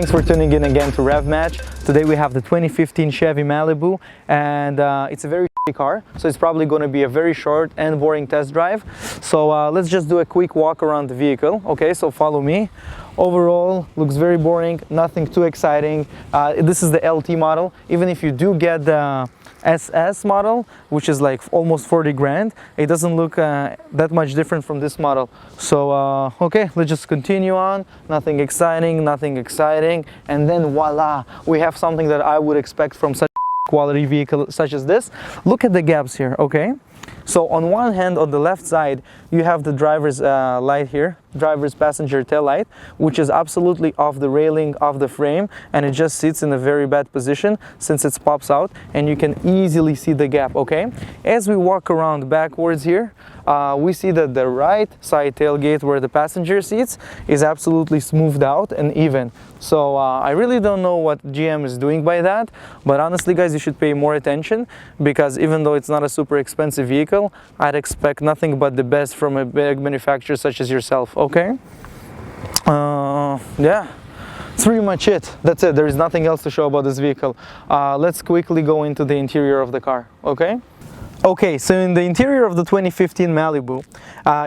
Thanks for tuning in again to Rev-Match. Today we have the 2015 Chevy Malibu, and it's a very car, so it's probably going to be a very short and boring test drive. So let's just do a quick walk around the vehicle. Okay, so follow me. Overall, looks very boring, nothing too exciting. This is the LT model. Even if you do get the SS model, which is like almost 40 grand, it doesn't look that much different from this model. So okay, let's just continue on. Nothing exciting, and then voila, we have something that I would expect from such quality vehicle such as this. Look at the gaps here. Okay, so on one hand, on the left side, you have the driver's light here, driver's passenger tail light, which is absolutely off the railing, off the frame, and it just sits in a very bad position since it pops out, and you can easily see the gap. Okay, as we walk around backwards here, we see that the right side tailgate where the passenger sits is absolutely smoothed out and even. So I really don't know what GM is doing by that, but honestly guys, you should pay more attention, because even though it's not a super expensive vehicle, I'd expect nothing but the best from a big manufacturer such as yourself. Okay, yeah, that's pretty much it. That's it. There is nothing else to show about this vehicle. Let's quickly go into the interior of the car. Okay, so in the interior of the 2015 Malibu,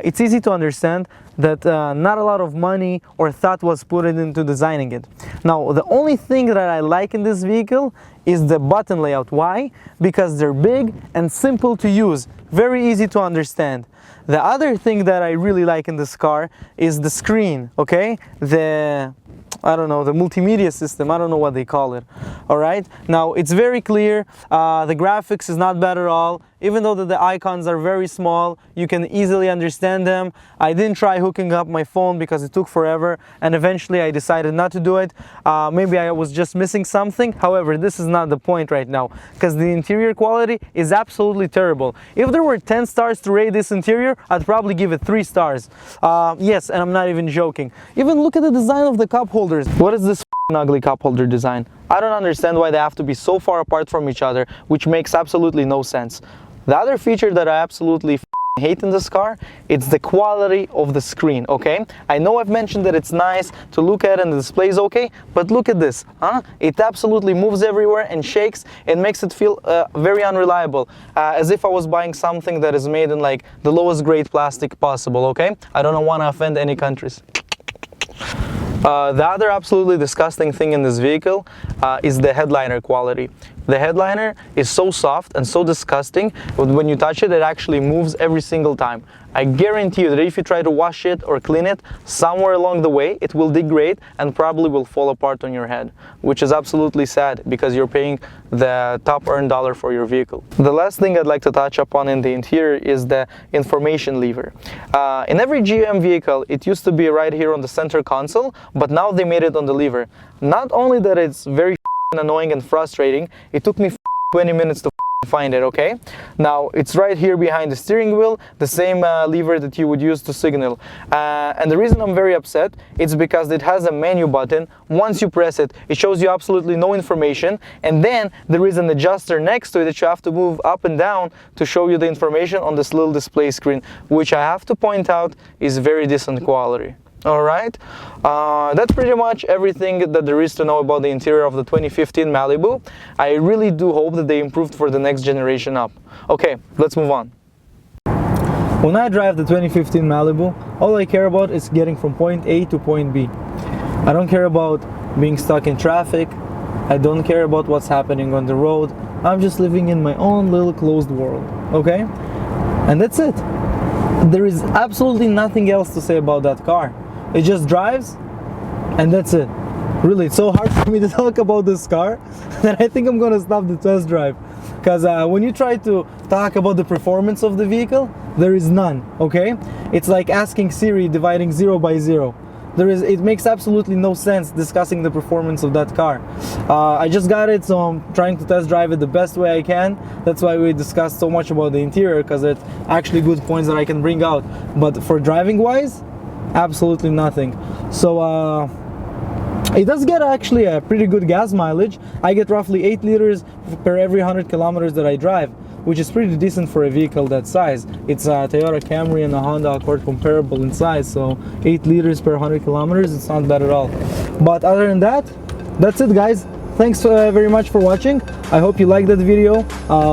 it's easy to understand that not a lot of money or thought was put into designing it. Now, the only thing that I like in this vehicle is the button layout. Why? Because they're big and simple to use, very easy to understand. The other thing that I really like in this car is the screen, okay? I don't know, the multimedia system, I don't know what they call it. Alright, now it's very clear, the graphics is not bad at all. Even though the icons are very small, you can easily understand them. I didn't try hooking up my phone because it took forever, and eventually I decided not to do it. Maybe I was just missing something. However, this is not the point right now, because the interior quality is absolutely terrible. If there were 10 stars to rate this interior, I'd probably give it 3 stars. Yes, and I'm not even joking. Even look at the design of the cup holders. What is this ugly cup holder design? I don't understand why they have to be so far apart from each other, which makes absolutely no sense. The other feature that I absolutely hate in this car, it's the quality of the screen. Okay, I know I've mentioned that it's nice to look at and the display is okay, but look at this, it absolutely moves everywhere and shakes and makes it feel very unreliable, as if I was buying something that is made in like the lowest grade plastic possible. Okay, I don't want to offend any countries. The other absolutely disgusting thing in this vehicle is the headliner quality. The headliner is so soft and so disgusting, but when you touch it, it actually moves every single time. I guarantee you that if you try to wash it or clean it, somewhere along the way, it will degrade and probably will fall apart on your head, which is absolutely sad because you're paying the top earned dollar for your vehicle. The last thing I'd like to touch upon in the interior is the information lever. In every GM vehicle, it used to be right here on the center console, but now they made it on the lever. Not only that it's very annoying and frustrating, it took me 20 minutes to find it. Okay, now it's right here behind the steering wheel, the same lever that you would use to signal, and the reason I'm very upset is because it has a menu button. Once you press it, it shows you absolutely no information, and then there is an adjuster next to it that you have to move up and down to show you the information on this little display screen, which I have to point out is very decent quality. Alright, that's pretty much everything that there is to know about the interior of the 2015 Malibu. I really do hope that they improved for the next generation up. Okay, let's move on. When I drive the 2015 Malibu, all I care about is getting from point A to point B. I don't care about being stuck in traffic. I don't care about what's happening on the road. I'm just living in my own little closed world. Okay? And that's it. There is absolutely nothing else to say about that car. It just drives, and that's it. Really, it's so hard for me to talk about this car that I think I'm gonna stop the test drive. Because when you try to talk about the performance of the vehicle, there is none, okay? It's like asking Siri dividing 0 by 0. It makes absolutely no sense discussing the performance of that car. I just got it, so I'm trying to test drive it the best way I can. That's why we discussed so much about the interior, because it's actually good points that I can bring out. But for driving wise, absolutely nothing. So it does get actually a pretty good gas mileage. I get roughly 8 liters per every 100 kilometers that I drive, which is pretty decent for a vehicle that size. It's a Toyota Camry and a Honda Accord comparable in size, so 8 liters per 100 kilometers, it's not bad at all. But other than that, That's it, guys. Thanks very much for watching. I hope you liked that video,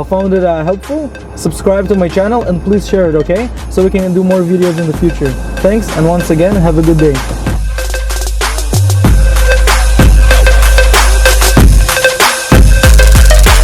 found it helpful. Subscribe to my channel and please share it, okay? So we can do more videos in the future. Thanks, and once again, have a good day.